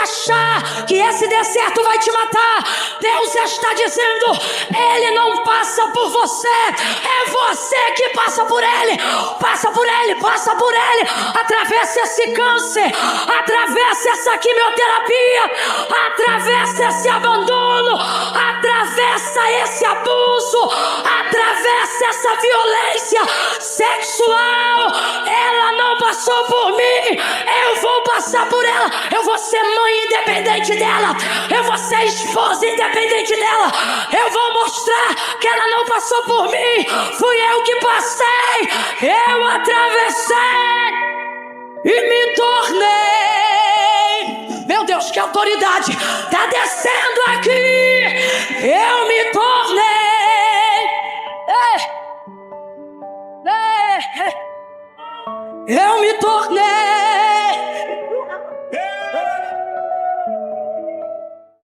achar que esse deserto vai te matar, Deus está dizendo: Ele não passa por você, é você que passa por Ele. Passa por Ele, passa por Ele. Atravessa esse câncer, atravessa essa quimioterapia, atravessa esse abandono, atravessa esse abuso, atravessa essa violência sexual. Ela não passou por mim, eu vou passar por ela. Eu vou ser mãe independente dela, eu vou ser esposa independente dela. Eu vou mostrar que ela não passou por mim, fui eu que passei. Eu atravessei e me tornei. Meu Deus, que autoridade tá descendo aqui. Eu me tornei. Eu me tornei